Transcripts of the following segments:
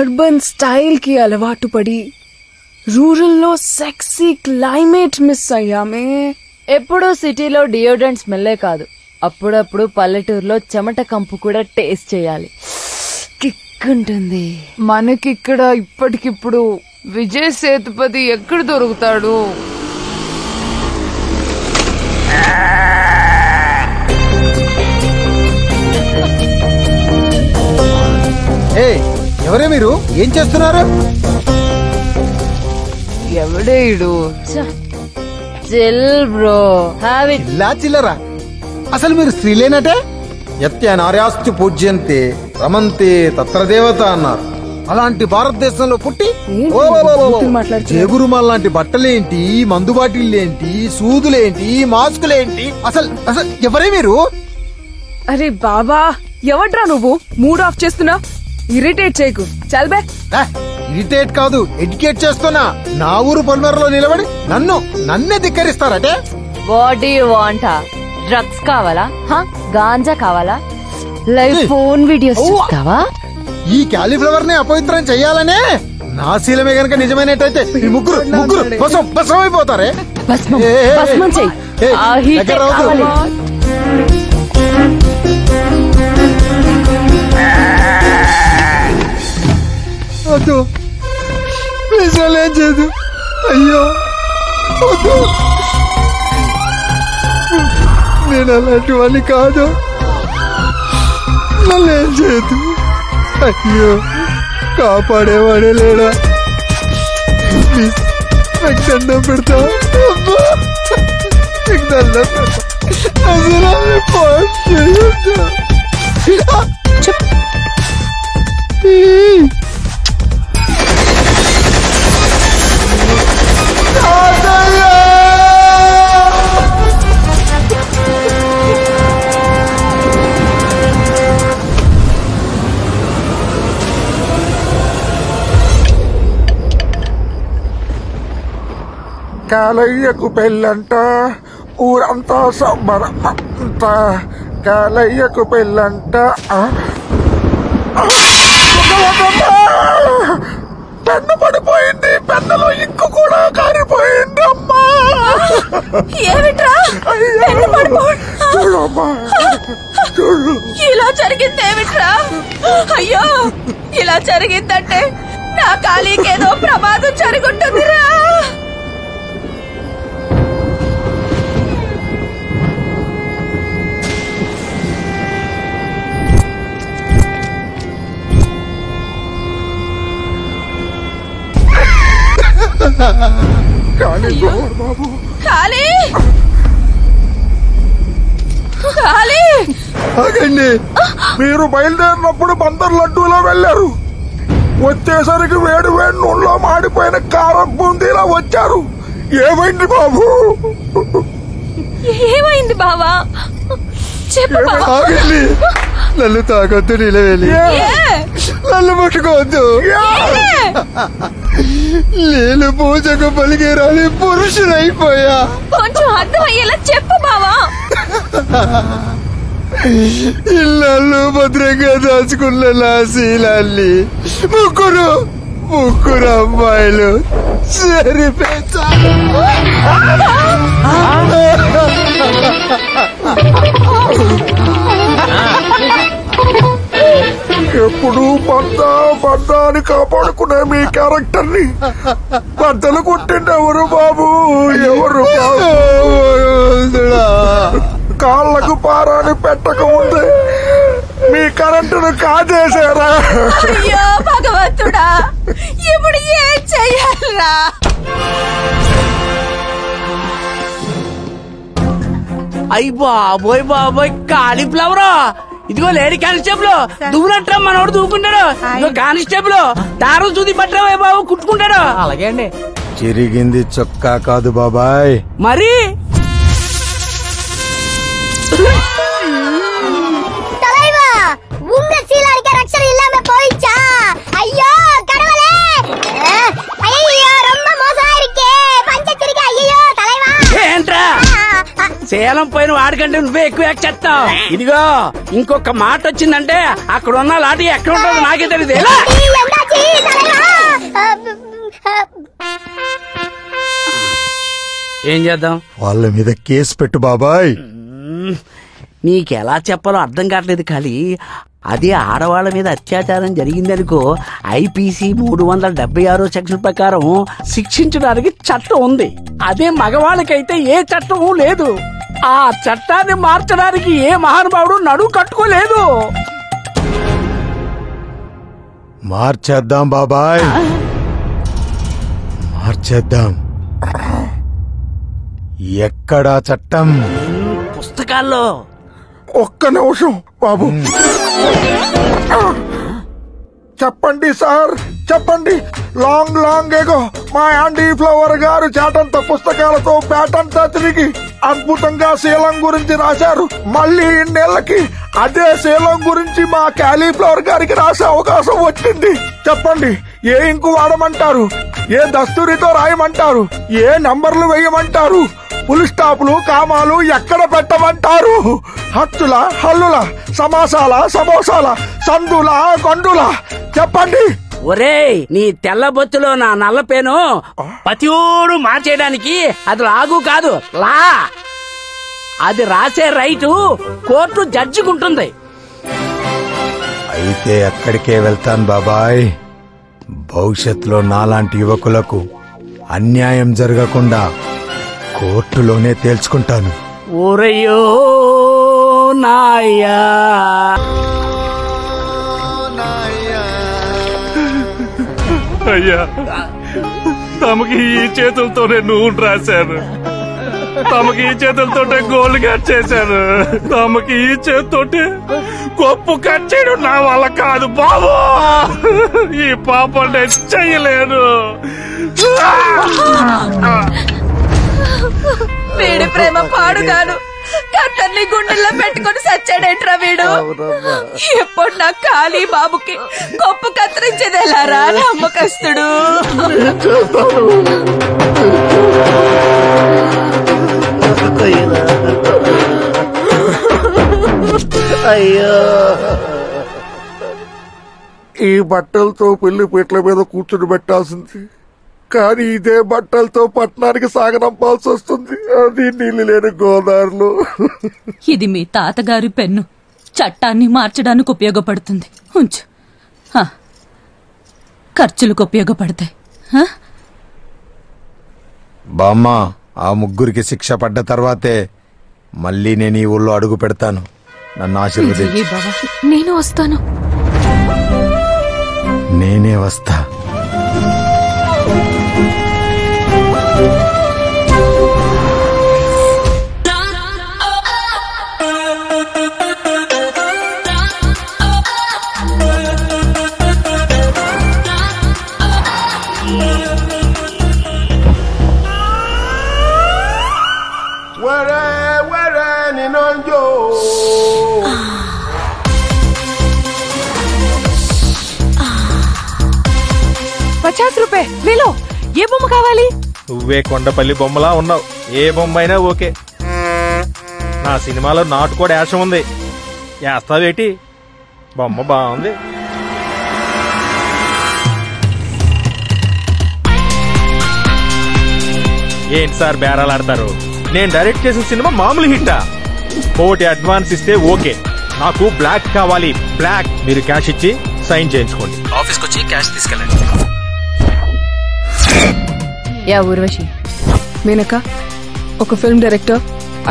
Urban style కి అలవాటు పడి రూరల్ లో సెక్సీ క్లైమేట్ మిస్ అయ్యామే. ఎప్పుడూ సిటీలో డియోడ్రెంట్ స్మెల్లే కాదు, అప్పుడప్పుడు పల్లెటూరులో చెమట కంపు కూడా టేస్ట్ చేయాలి, కిక్ ఉంటుంది. మనకిక్కడ ఇప్పటికిప్పుడు విజయ్ సేతుపతి ఎక్కడ దొరుకుతాడు? ఎవరే మీరు? ఏం చేస్తున్నారు? ఎవడే ఇడు? Chill bro, have it. ఇలా చిల్లరా? అసలు మీరు స్త్రీలేనటే? యత్యనార్యాస్తు పూజ్యంతే రమంతే తత్ర దేవత అన్నారు. అలాంటి భారతదేశంలో పుట్టి జేగురుమాల్ లాంటి బట్టలేంటి, మందు బాటిళ్ళేంటి, సూదులేంటి, మాస్కులేంటి? అసలు అసలు ఎవరే మీరు? అరే బాబా, ఎవడ్రా నువ్వు? మూడ్ ఆఫ్ చేస్తున్నా, ఇరిటేట్ చేయకు. చల్బే. ఇరిటేట్ కాదు, ఎడ్యుకేట్ చేస్తున్నా. నా ఊరు పొలిమేరలో నిలబడి నన్నే ధిక్కరిస్తారటే? What do you want? Drugs కావాలా? గాంజా కావాలా? లైవ్ ఫోన్ వీడియోస్ చూస్తావా? ఈ క్యాలీఫ్లవర్ ని అపవిత్రం చెయ్యాలనే నా శీలమే గనక నిజమైనట్టయితే ఈ ముగ్గురు భస్మం అయిపోతారే. భస్మం చెయ్యి. వద్దు ప్లీజ్, ఏం చేయదు. అయ్యో వద్దు, నేను అలాంటి వాడిని కాదు, నన్ను ఏం చేయదు. అయ్యో కాపాడేవాడే లేడా? ప్లీజ్ నాకు దండం పెడతా, నీకు దండం పెడతా. అసలు పాస్ చేయొద్దా? కాలయ్యకు పెళ్ళంట, ఊరంతా సంబరం అంట. కాలయ్యకు పెళ్ళంట. పెన్ను పడిపోయింది, పెన్నులో ఇంకు కూడా కారిపోయింది. అమ్మా చూడమ్మా, చూడు. ఇలా జరిగిందేమిట్రా? అయ్యో, ఇలా జరిగిందంటే నా కాళీకేదో ప్రమాదం జరుగుతుందిరా. మీరు బయలుదేరినప్పుడు బందర్ లడ్డూలో వెళ్లారు, వచ్చేసరికి వేడి వేడి నూనెలో మాడిపోయిన కారం బూందీలా వచ్చారు. ఏమైంది బాబు? ఏమైంది బావా? ఆగండి, నన్ను తాకొద్దు, నిలవేలి నన్ను ముట్టుకోవద్దు. నేను పూజకు పలికేరాని పురుషులైపోయా. కొంచెం అర్థమయ్యేలా చెప్పు బావా. ఇళ్ళు భద్రంగా దాచుకున్న నా శీలాన్ని ముగ్గురు అమ్మాయిలు సరిపేచా. ఎప్పుడు భర్త అని కాపాడుకునే మీ క్యారెక్టర్ ని బద్దలు కొట్టింది ఎవరు బాబు? ఎవరు బాబు? కాళ్ళకు పారాని పెట్టక ముందే మీ కరెంటును కాజేశారా? అయ్యో భగవంతుడా, ఇప్పుడు ఏం చెయ్యాలరా? అయ్యి బాబోయ్ కాలీఫ్లవర్. ఇదిగో లేడీ కానిస్టేబుల్, దువ్వునట్రా మనోడు దూకుంటాడు. ఇదిగో కానిస్టేబుల్, దారు చూది పట్టరా బాబు, కుట్టుకుంటాడు. అలాగే అండి. చిరిగింది చొక్కా కాదు బాబాయ్, మరి సేలం పైన వాడికంటే నువ్వే ఎక్కువ ఎక్కేస్తావు. ఇదిగో ఇంకొక మాట వచ్చిందంటే అక్కడ ఉన్న లాఠీ ఎక్కడ ఉంటుందో నాకే తెలియదు. ఏం చేద్దాం? వాళ్ళ మీద కేసు పెట్టు బాబాయ్. నీకెలా చెప్పాలో అర్థం కావట్లేదు. ఖాళీ అదే ఆడవాళ్ల మీద అత్యాచారం జరిగిందనుకో ఐపీసీ 376 సెక్షన్ ప్రకారం శిక్షించడానికి చట్టం ఉంది. అదే మగవాళ్ళకైతే ఏ చట్టం లేదు. ఆ చట్టాన్ని మార్చడానికి ఏ మహానుభావుడు నడువు కట్టుకోలేదు. మార్చేద్దాం బాబాయ్, మార్చేద్దాం. ఎక్కడా చట్టం? పుస్తకాల్లో. ఒక్క నిమిషం బాబు. చెప్పండి సార్, చెప్పండి. లాంగ్ లాంగ్ ఏగో మా యాండీ ఫ్లవర్ గారు చేటంత పుస్తకాలతో పేటంతా తిరిగి అద్భుతంగా శీలం గురించి రాశారు. మళ్ళీ ఇన్నేళ్లకి అదే శీలం గురించి మా క్యాలీఫ్లవర్ గారికి రాసే అవకాశం వచ్చింది. చెప్పండి, ఏ ఇంకు వాడమంటారు? ఏ దస్తూరితో రాయమంటారు? ఏ నంబర్లు వేయమంటారు? ఫుల్ స్టాపులు కామాలు ఎక్కడ పెట్టమంటారు? హత్తుల హల్లుల సమాసాల సమోసాల సందుల గొండుల చెప్పండి. ఒరేయ్, నీ తెల్ల బొత్తులో నా నల్ల పేను పతియోడు మార్చేయడానికి అది లాగు కాదు, లా. అది రాసే రైటు కోర్టు జడ్జికుంటుంది. అయితే అక్కడికే వెళ్తాను బాబాయ్. భవిష్యత్తులో నాలాంటి యువకులకు అన్యాయం జరగకుండా కోర్టులోనే తేల్చుకుంటాను. ఓరయ్యో నాయ్యా. అయ్యా, తమకి ఈ చేతులతోనే నూనె రాశాను, తమకి ఈ చేతులతోటే గోల్డ్ కట్ చేశాను, తమకి ఈ చేతితోటే కొప్పు కట్ చేయడం నా వల్ల కాదు బాబు. ఈ పాపం నేను చెయ్యలేను. వీడి ప్రేమ పాడుగాను కట్టర్ని గుండెల్లో పెట్టుకుని సచ్చాడేంట్రా వీడు. ఎప్పుడు నా ఖాళీ బాబుకి కొప్పు కత్తిరించేదేలారా నమ్మకస్తుడు. అయ్యో, ఈ బట్టలతో పెళ్లి పీటల మీద కూర్చుని పెట్టాల్సింది, కానీ ఇదే బట్టలతో పట్టణానికి సాగనంపాల్సి వస్తుంది. అది నీళ్లు లేని గోదావరిలో. ఇది మీ తాతగారి పెన్ను, చట్టాన్ని మార్చడానికి ఉపయోగపడుతుంది. ఉంచు, ఖర్చులకు ఉపయోగపడతాయి. బామ్మ, ఆ ముగ్గురికి శిక్ష పడ్డ తర్వాతే మళ్ళీ నేను ఈ ఊళ్ళో అడుగు పెడతాను. నన్ను ఆశీర్వదించు. నేను వస్తాను. నేనే వస్తా. ₹50 లేలో. ఏ బొమ్మ కావాలి? నువ్వే కొండపల్లి బొమ్మలా ఉన్నావు. ఏ బొమ్మ అయినా ఓకే. నా సినిమాలో నాటు కూడా యాసం ఉంది. వేస్తావేటి? బొమ్మ బాగుంది. ఏంటి సార్ బేరాలాడతారు? నేను డైరెక్ట్ చేసిన సినిమా మామూలు హిట్టా? కోటి అడ్వాన్స్ ఇస్తే ఓకే. నాకు బ్లాక్ కావాలి, బ్లాక్. మీరు క్యాష్ ఇచ్చి సైన్ చేయించుకోండి. ఆఫీస్కి వచ్చి క్యాష్ తీసుకెళ్ళండి. యా ఊర్వశి. మేనక, ఒక ఫిల్మ్ డైరెక్టర్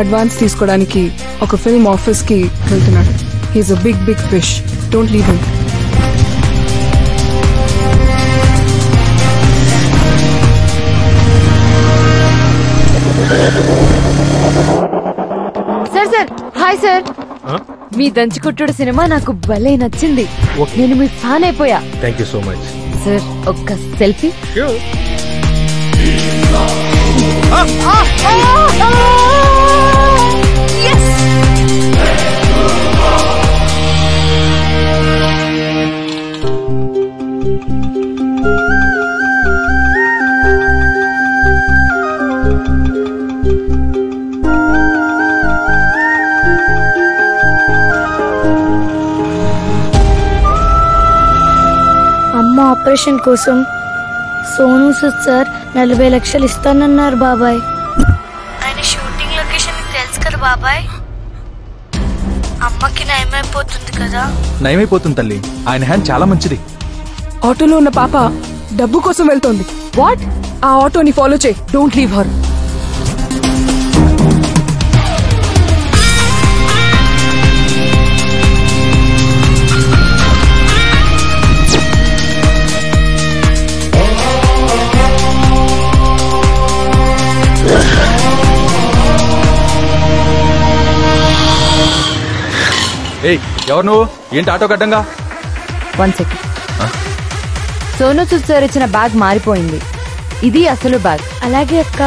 అడ్వాన్స్ తీసుకోవడానికి ఒక ఫిల్మ్ ఆఫీస్ కి వెళ్తున్నాడు. He's a big big fish. Don't leave him. Sir sir, hi sir. మీ దంచుకొట్టుడు సినిమా నాకు భలే నచ్చింది. నేను మీ ఫ్యాన్ అయిపోయా. Thank you so much sir. ఒక్క సెల్ఫీ. ఆపరేషన్ కోసం సోను సూద్ సార్ 40 లక్షలు ఇస్తానన్నారు బాబాయ్. ఆయన షూటింగ్ లొకేషన్ తెలుసు కదా బాబాయ్. అమ్మకి నయమైపోతుంది కదా. నయమైపోతుంది తల్లి, ఆయన హ్యాండ్ చాలా మంచిది. ఆటోలో ఉన్న పాప డబ్బు కోసం వెళ్తోంది. వాట్? ఆ ఆటోని ఫాలో చేయి. Don't leave her. ఏయ్, ఎవరు నువ్వు? ఏంటి ఆటో కడ్డంగా? 1 సెకండ్. సోను సూద్ సార్ ఇచ్చిన బ్యాగ్ మారిపోయింది. ఇది అసలు బ్యాగ్. అలాగే అక్క.